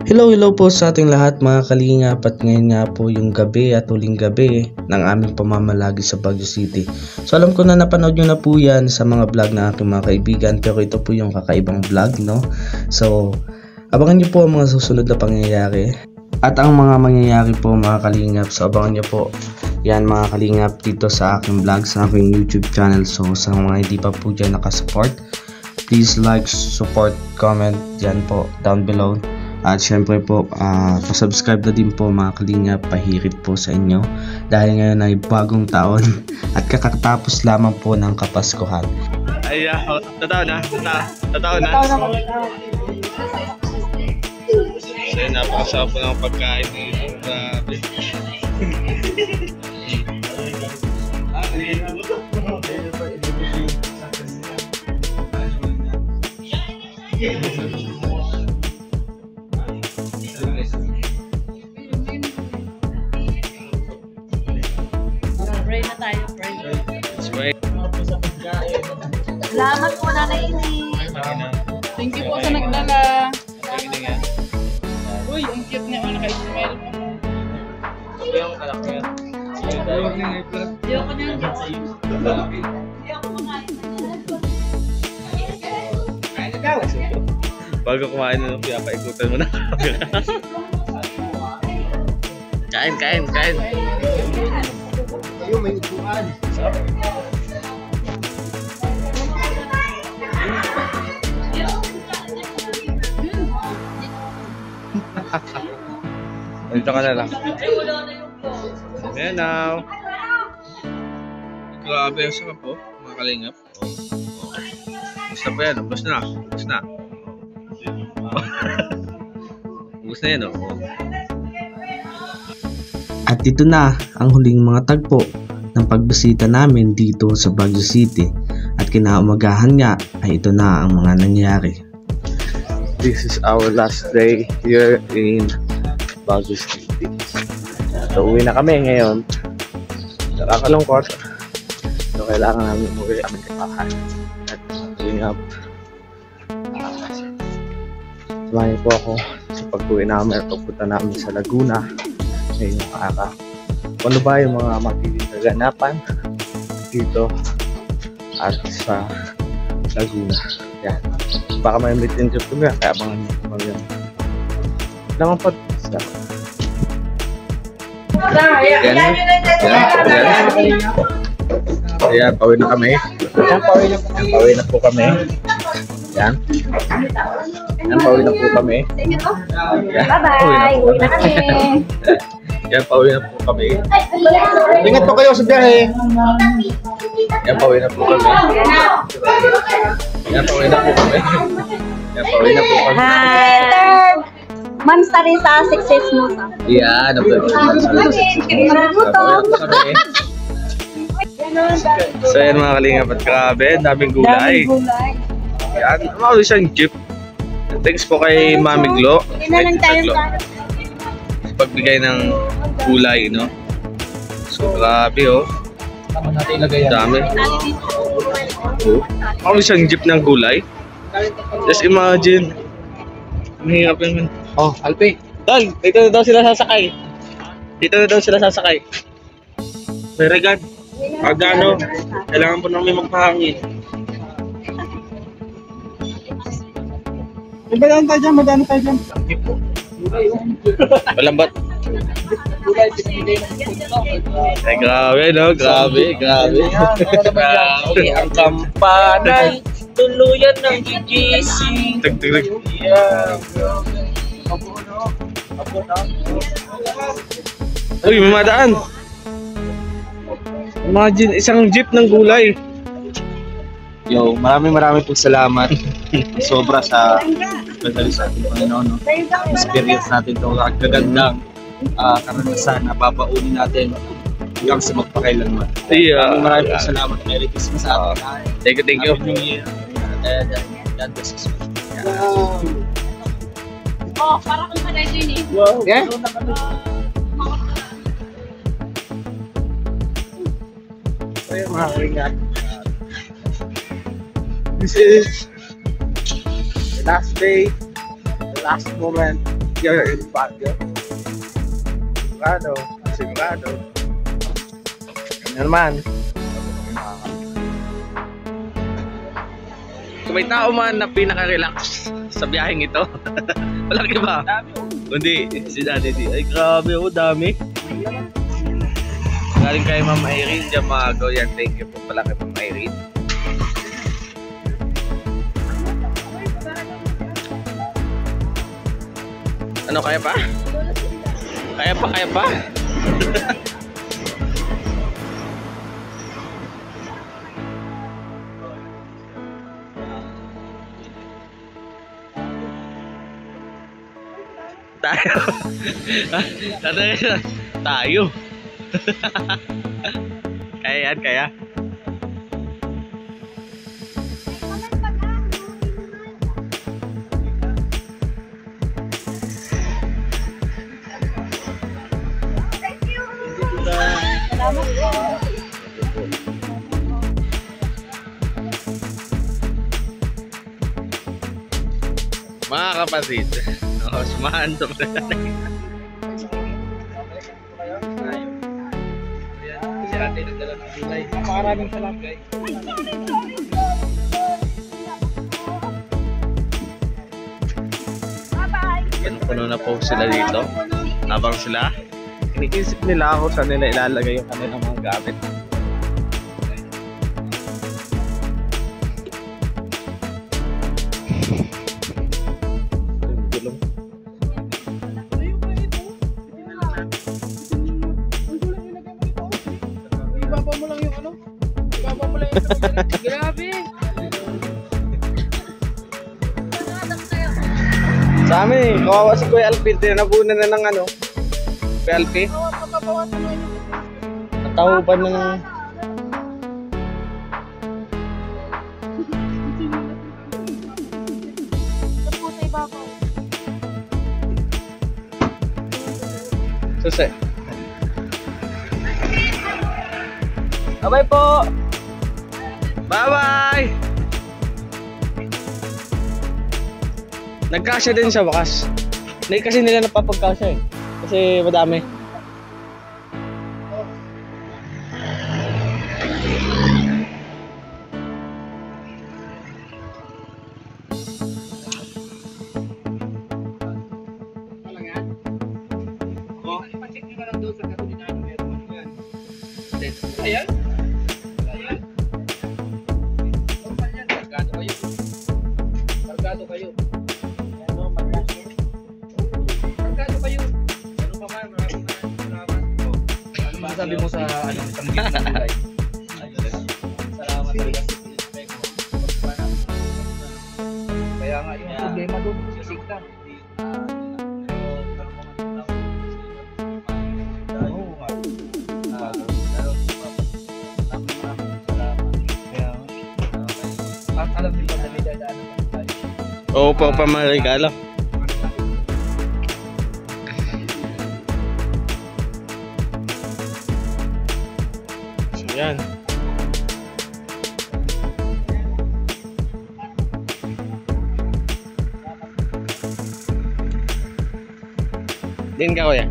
Hello po sa ating lahat mga kalingap, at ngayon nga po yung gabi at huling gabi ng aming pamamalagi sa Baguio City. So alam ko na napanood nyo na po yan sa mga vlog ng aking mga kaibigan, pero ito po yung kakaibang vlog, no? So abangan nyo po ang mga susunod na pangyayari at ang mga mangyayari po mga kalingap. So abangan nyo po yan mga kalingap dito sa aking vlog, sa aking YouTube channel. So sa mga hindi pa po dyan nakasupport, please like, support, comment yan po down below. At syempre po, pa-subscribe na din po mga kalingap, pahirit po sa inyo dahil ngayon ay bagong taon at kakatapos lamang po ng Kapaskuhan. Ay, totoo na. So, napakasarap po ng pagkain dito. Grabe. Pray na tayo, pray. Let's pray. Salamat po, Nanay Ini. Thank you po sa nagdala. Uy, ang cute niya. Naka-smile pa. Ayoko niya. Bago kumain na lumpia, paikutan mo na. Kain. Ayun, may upuan. Dito ka na lang. Ayan now. Grabe ang sarap po, mga kalingap. Gusto pa yan, ubos na. Ubos na yan, oh. At ito na ang huling mga tagpo ng pagbisita namin dito sa Baguio City, at kinaumagahan nga ay ito na ang mga nangyari. This is our last day here in Baguio City. So uwi na kami ngayon. Nakakalungkot. So kailangan namin umuwi kami kapahan. At uwi nga. Samahin po ako sa pag-uwi namin at pagpunta namin sa Laguna. Ngayon ano ba yung mga magiging kaganapan dito at sa Laguna. Yan. Baka may meet and greet kami, kaya abangan nyo kami yan. Naman po. Ayan, pauwi na kami. Pauwi na po kami. Yan. Pauwi na po kami. Bye-bye. Uwi na kami. Yan, pauwi na po kami. Ingat po kayo sa biyahe. Yan, pauwi na po kami. Yan, pauwi na po kami. Hi. Ma'am Sarisa, success mo sa. Yan, so yan mga kalingap, at grabe, daming gulay. Yan, mauwi siyang jeep. Thanks po kay Mami Glo. Pagbigay ng gulay, no? So grabe, oh. Dami. Mauwi siyang jeep ng gulay. Just imagine. Mahirap yun. Oh, Alpi. Tol, dito na daw sila sasakay. May regard. Pagano, kailangan po namin magpahangin. Madaan tayo dyan. Malambat. Ay, grabe, no? Grabe. Ang kampanay, tuluyan ng gigising. Tagtagtag. Uy, may madaan. Imagine, isang jeep ng gulay. Yo, maraming po salamat. Sobra sa pagdali sa ating Panginoon. No? Experience natin ito. Kagandang karanasan na babaunin natin hanggang sa magpakailanman. Maraming po salamat. Merry Christmas sa atin. Thank you. Happy New Year. God bless us. Oh, para kung malay din eh. Wow. Yeah? Ayun mga kalingap. This is the last day, the last moment You're in Baguio. Sigurado. Ano naman? Kung may tao man na pinaka-relax sa biyaheng ito, walang iba. Kundi, si Daddy D. Ay, grabe, dami. Galing kay Ma'am Irene, dyan mga go. Yan, thank you po pala kay Ma'am Irene. Ano, kaya pa? Kaya pa? Tayo. Kaya. Salamat po. Mga kapatid, sumahan to. Maraming salamat guys. Puno na po sila dito. Habang sila Iniisip nila ako saan nila ilalagay yung kanilang mga gamit. Gulong. Ibaba mo lang yung ano? Ibaba mo lang yung grabe! Sa amin, kawawa si Kuya Alpin, tinabunan na ng ano. Kuya Alpin, natahuban na ng... Susi. Bye po! Bye-bye! Nagkasya din sa wakas. Hindi kasi nila napapagkasya eh. Kasi madami. Ayan. Margado kayo. Ano pa man, maraming salamat po. Ano masasabi mo sa isang gift na kulay? Salamat talaga sa feedback mo. Kaya nga yung problema doon sa sigta. Alam din ba na may dadaanan tayo? Oo po, pamarigalo. So yan. Din ka kuya?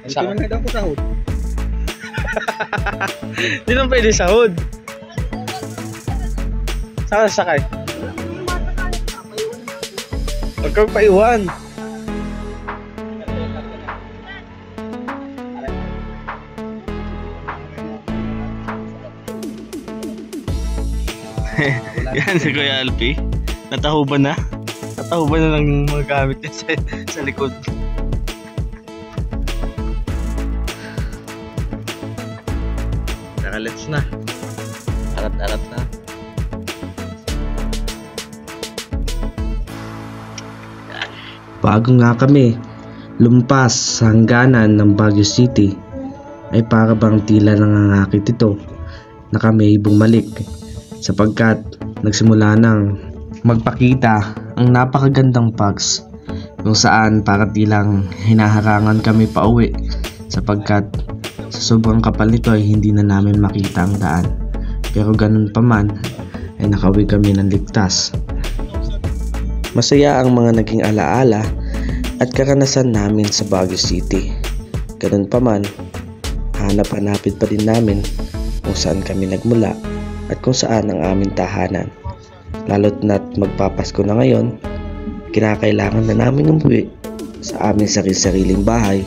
Hindi man na daw ko sahod. Hindi naman pwede sahod. Saan sakay? Huwag kang paiwan. Yan si Kuya Alpi. Natahuban na. Natahuban na ng mga gamit niya sa likod. Nakalets na. Arat-arat na. Bago nga kami lumpas sa hangganan ng Baguio City ay para bang tila nangangakit ito na kami bumalik sapagkat nagsimula nang magpakita ang napakagandang pugs kung saan para tilang hinaharangan kami pa uwi sapagkat sa sobrang kapal nito ay hindi na namin makita ang daan, pero ganun pa man ay nakauwi kami ng ligtas. Masaya ang mga naging alaala at karanasan namin sa Baguio City. Ganun pa man, hanap-hanapin pa din namin kung saan kami nagmula at kung saan ang aming tahanan. Lalo't na't magpapasko na ngayon, kinakailangan na namin umuwi sa aming sarili-sariling bahay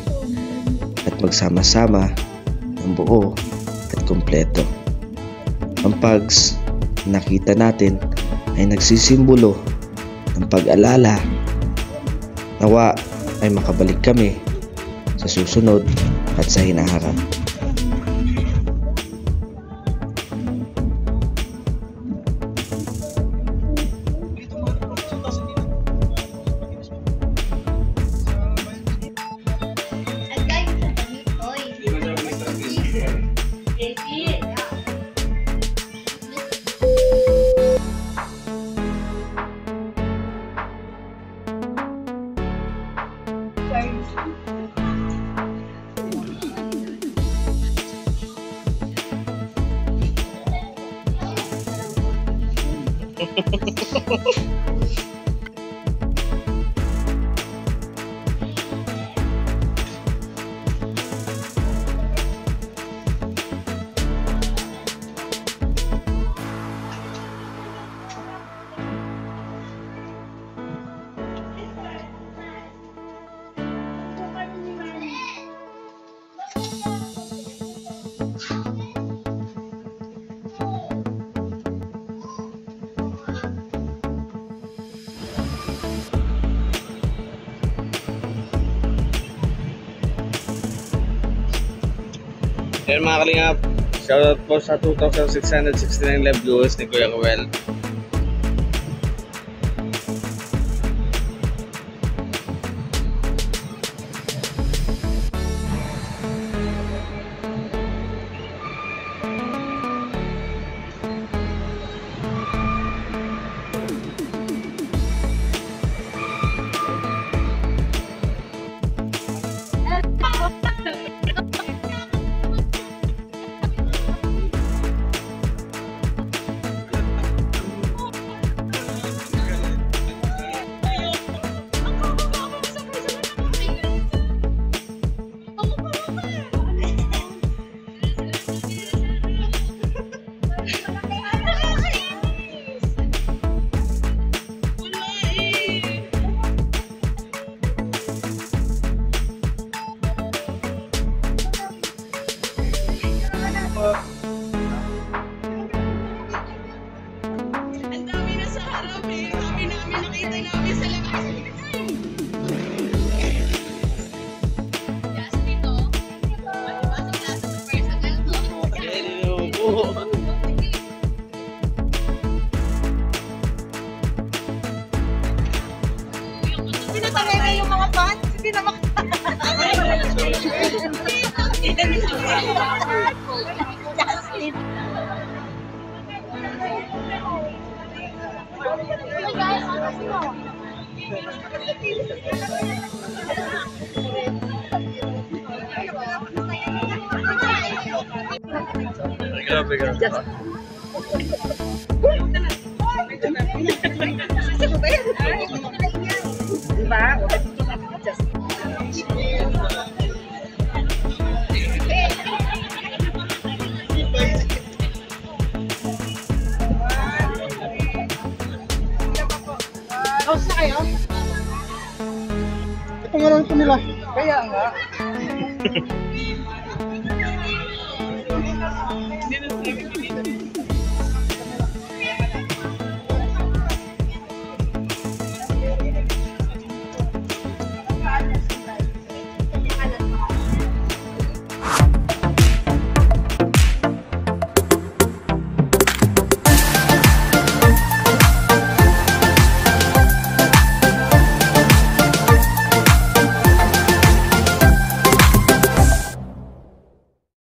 at magsama-sama ng buo at kumpleto. Ang Pags nakita natin ay nagsisimbolo ng pag-alala. Nawa ay makabalik kami sa susunod at sa hinaharap. Yan mga kalingap, shoutout po sa 2,669 live viewers ni Kuya Kuel. Ang dami na sa harap eh. Ang dami namin nakita namin sa labas. Yes, dito. Pasok na sa personal to. Pinatagay yung mga fans. Hindi na Grabe ka. House na kayo? Ito nga lang ito nila. Kaya nga. Hindi na